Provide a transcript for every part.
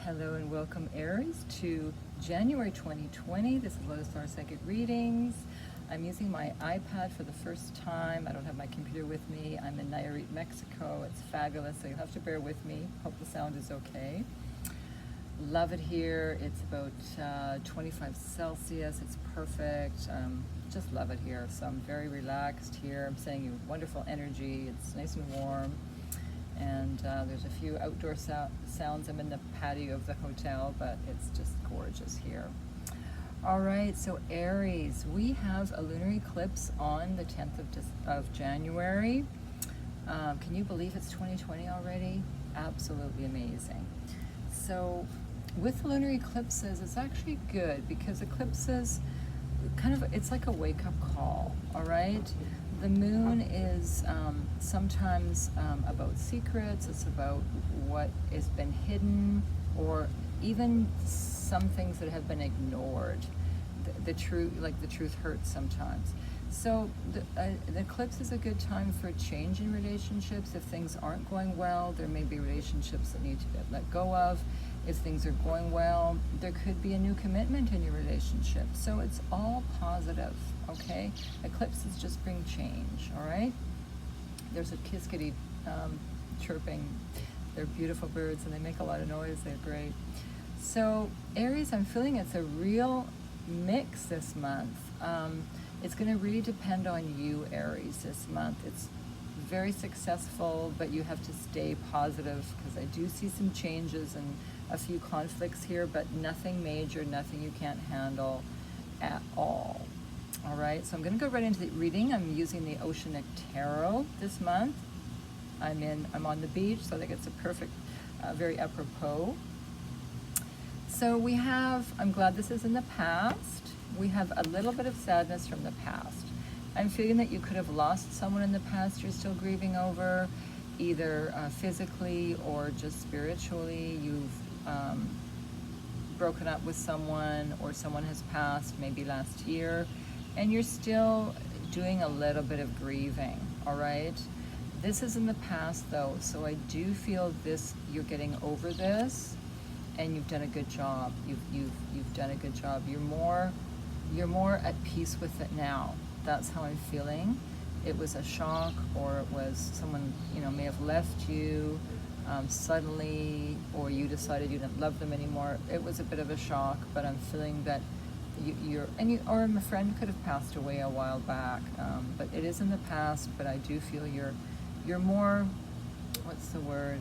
Hello and welcome, Aries, to January 2020. This is Lotus Star Psychic Readings. I'm using my iPad for the first time. I don't have my computer with me. I'm in Nayarit, Mexico. It's fabulous, so you'll have to bear with me. Hope the sound is okay. Love it here. It's about 25 Celsius. It's perfect. Just love it here. So I'm very relaxed here. I'm sending you wonderful energy. It's nice and warm. And there's a few outdoor sounds. I'm in the patio of the hotel, but it's just gorgeous here. All right, so Aries, we have a lunar eclipse on the 10th of January. Can you believe it's 2020 already? Absolutely amazing. So with the lunar eclipses, it's actually good because eclipses it's like a wake-up call, all right? The moon is sometimes about secrets. It's about what has been hidden, or even some things that have been ignored. The truth, like the truth hurts sometimes. So the eclipse is a good time for change in relationships. If things aren't going well, there may be relationships that need to get let go of. If things are going well, there could be a new commitment in your relationship. So it's all positive, okay? Eclipses just bring change, all right? There's a kiskadee chirping. They're beautiful birds and they make a lot of noise. They're great. So Aries, I'm feeling it's a real mix this month. It's going to really depend on you, Aries, this month. It's very successful, but you have to stay positive because I do see some changes and a few conflicts here, but nothing major, nothing you can't handle at all. All right, so I'm going to go right into the reading. I'm using the Oceanic Tarot this month. I'm on the beach, so I think it's a perfect, very apropos. So we have, I'm glad this is in the past. We have a little bit of sadness from the past. I'm feeling that you could have lost someone in the past you're still grieving over, either physically or just spiritually. You've broken up with someone, or someone has passed maybe last year, and you're still doing a little bit of grieving, all right? This is in the past though, so I do feel this, you're getting over this, and you've done a good job. You've done a good job. You're more at peace with it now. That's how I'm feeling. It was a shock, or it was someone, may have left you suddenly, or you decided you didn't love them anymore. It was a bit of a shock, but I'm feeling that or a friend could have passed away a while back, but it is in the past. But I do feel you're more, what's the word,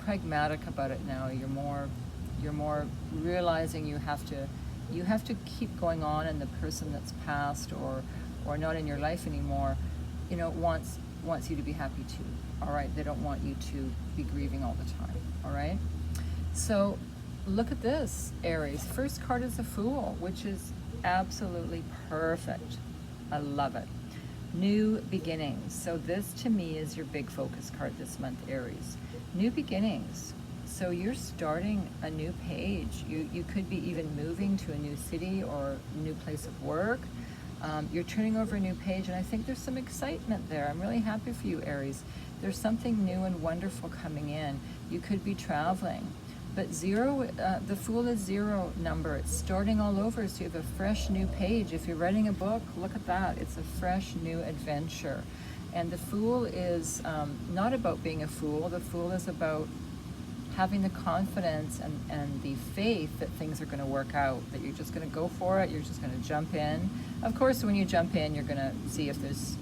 pragmatic about it now. You're more realizing you have to keep going on, and the person that's passed or not in your life anymore, wants you to be happy too. All right, they don't want you to be grieving all the time. All right, so look at this, Aries. First card is the Fool, which is absolutely perfect. I love it. New beginnings. So this to me is your big focus card this month, Aries. New beginnings. So you're starting a new page. You could be even moving to a new city or a new place of work. You're turning over a new page, and I think there's some excitement there. I'm really happy for you, Aries. There's something new and wonderful coming in. You could be traveling. But the Fool is 0 number. It's starting all over, so you have a fresh new page. If you're writing a book, look at that. It's a fresh new adventure. And the Fool is not about being a fool. The Fool is about having the confidence and the faith that things are going to work out, that you're just going to go for it, you're just going to jump in. Of course, when you jump in, you're going to see if there's,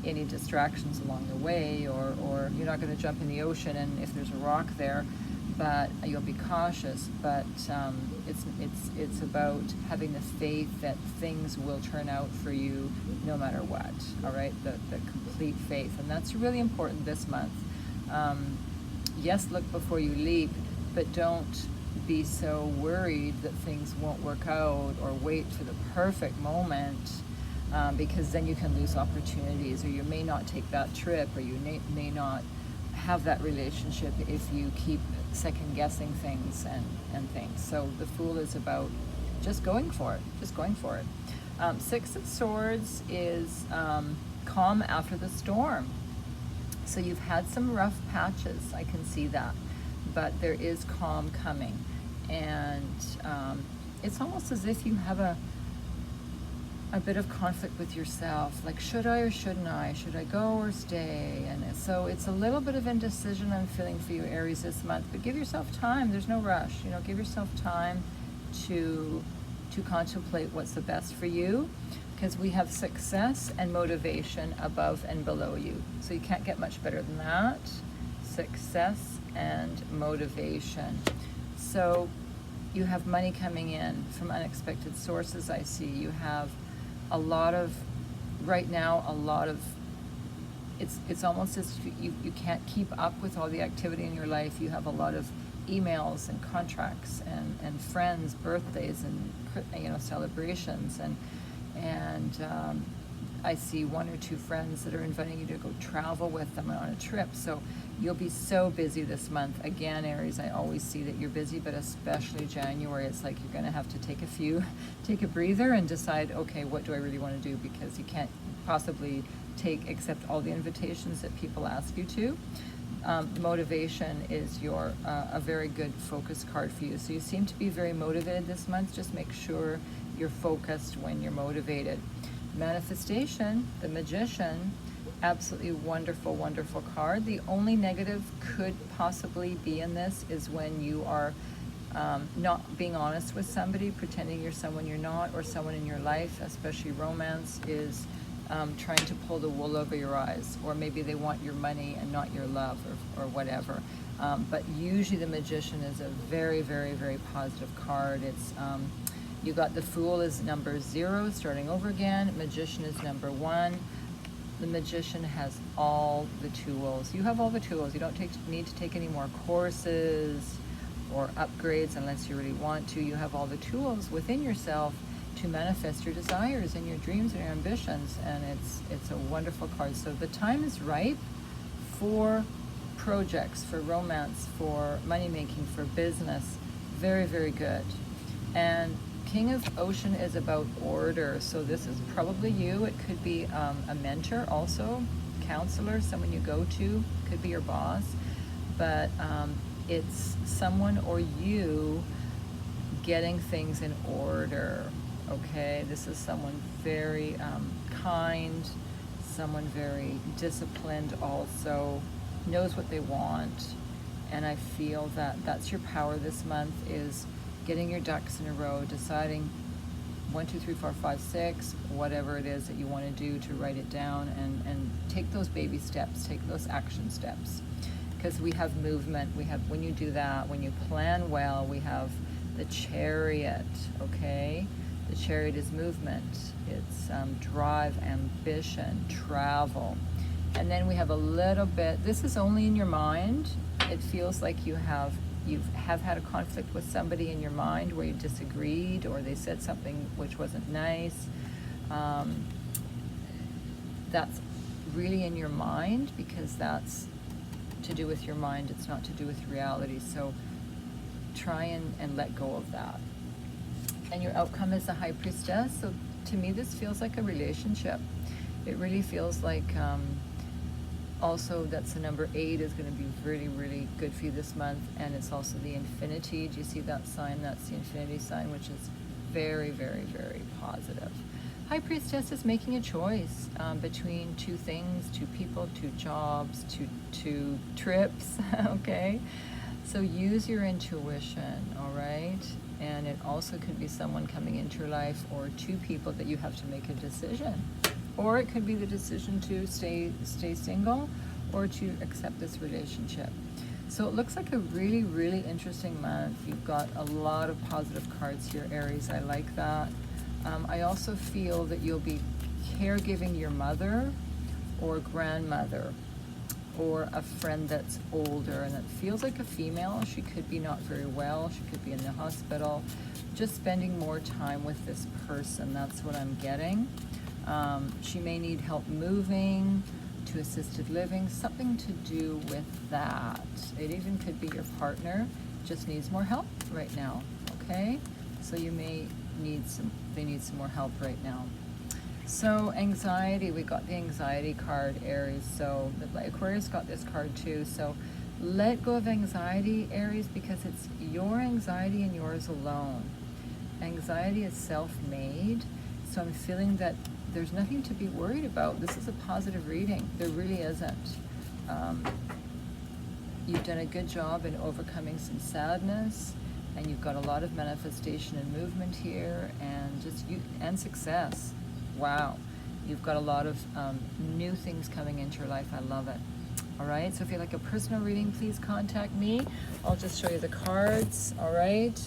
any distractions along the way, or you're not going to jump in the ocean and if there's a rock there, but you'll be cautious. But it's about having the faith that things will turn out for you no matter what, all right? The complete faith, and that's really important this month. Yes, look before you leap, but don't be so worried that things won't work out, or wait for the perfect moment, because then you can lose opportunities, or you may not take that trip, or you may not have that relationship if you keep second guessing things and things. So the Fool is about just going for it. 6 of Swords is calm after the storm. So you've had some rough patches, I can see that. but there is calm coming. And it's almost as if you have a bit of conflict with yourself, like should I or shouldn't I? Should I go or stay? And so it's a little bit of indecision I'm feeling for you, Aries, this month, but give yourself time. There's no rush. Give yourself time to contemplate what's the best for you, because we have success and motivation above and below you. So you can't get much better than that. Success and motivation. So you have money coming in from unexpected sources, I see. You have a lot of, right now, it's almost as if you can't keep up with all the activity in your life. You have a lot of emails and contracts and friends, birthdays and celebrations, and I see 1 or 2 friends that are inviting you to go travel with them on a trip. So you'll be so busy this month. Again, Aries, I always see that you're busy, but especially January, it's like you're going to have to take a breather and decide, okay, what do I really want to do? Because you can't possibly accept all the invitations that people ask you to. Motivation is a very good focus card for you. So you seem to be very motivated this month. Just make sure you're focused when you're motivated. Manifestation, the Magician, absolutely wonderful, wonderful card. The only negative could possibly be in this is when you are not being honest with somebody, pretending you're someone you're not, or someone in your life, especially romance, is trying to pull the wool over your eyes, or maybe they want your money and not your love, or whatever. But usually the Magician is a very, very, very positive card. It's you got the Fool is number 0, starting over again. Magician is number 1. The Magician has all the tools. You have all the tools. You don't need to take any more courses or upgrades unless you really want to. You have all the tools within yourself to manifest your desires and your dreams and your ambitions, and it's a wonderful card. So the time is ripe for projects, for romance, for money making, for business. Very, very good. And King of Ocean is about order. So this is probably you. It could be a mentor also, counselor, someone you go to, could be your boss, but it's someone or you getting things in order. Okay, this is someone very kind, someone very disciplined also, knows what they want, and I feel that that's your power this month, is getting your ducks in a row, deciding 1, 2, 3, 4, 5, 6, whatever it is that you want to do, to write it down and take those baby steps, take those action steps, because we have movement. We have, when you do that, when you plan well, we have the Chariot, okay? The Chariot is movement. It's drive, ambition, travel. And then we have a little bit, this is only in your mind. It feels like you have had a conflict with somebody in your mind where you disagreed, or they said something which wasn't nice. That's really in your mind, because that's to do with your mind. It's not to do with reality. So try and let go of that. And your outcome is the High Priestess. So to me, this feels like a relationship. It really feels like also that's the number 8 is going to be really, really good for you this month. And it's also the Infinity. Do you see that sign? That's the Infinity sign, which is very, very, very positive. High Priestess is making a choice between 2 things, 2 people, 2 jobs, 2 trips, okay? So use your intuition, all right? And it also could be someone coming into your life, or 2 people that you have to make a decision. Or it could be the decision to stay single, or to accept this relationship. So it looks like a really, really interesting month. You've got a lot of positive cards here, Aries. I like that. I also feel that you'll be caregiving your mother or grandmother, or a friend that's older, and it feels like a female. She could be not very well. She could be in the hospital. Just spending more time with this person. That's what I'm getting. She may need help moving to assisted living, something to do with that. It even could be your partner just needs more help right now, okay? So you may need they need some more help right now. So anxiety, we got the anxiety card, Aries. So the Aquarius got this card too. So Let go of anxiety, Aries, because it's your anxiety and yours alone. Anxiety is self-made, so I'm feeling that there's nothing to be worried about. This is a positive reading. There really isn't. You've done a good job in overcoming some sadness, and you've got a lot of manifestation and movement here, and success. Wow. You've got a lot of new things coming into your life. I love it. All right, so if you'd like a personal reading, please contact me. I'll just show you the cards. All right,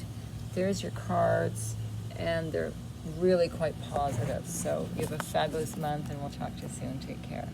there's your cards, and they're really quite positive. So you have a fabulous month, and we'll talk to you soon. Take care.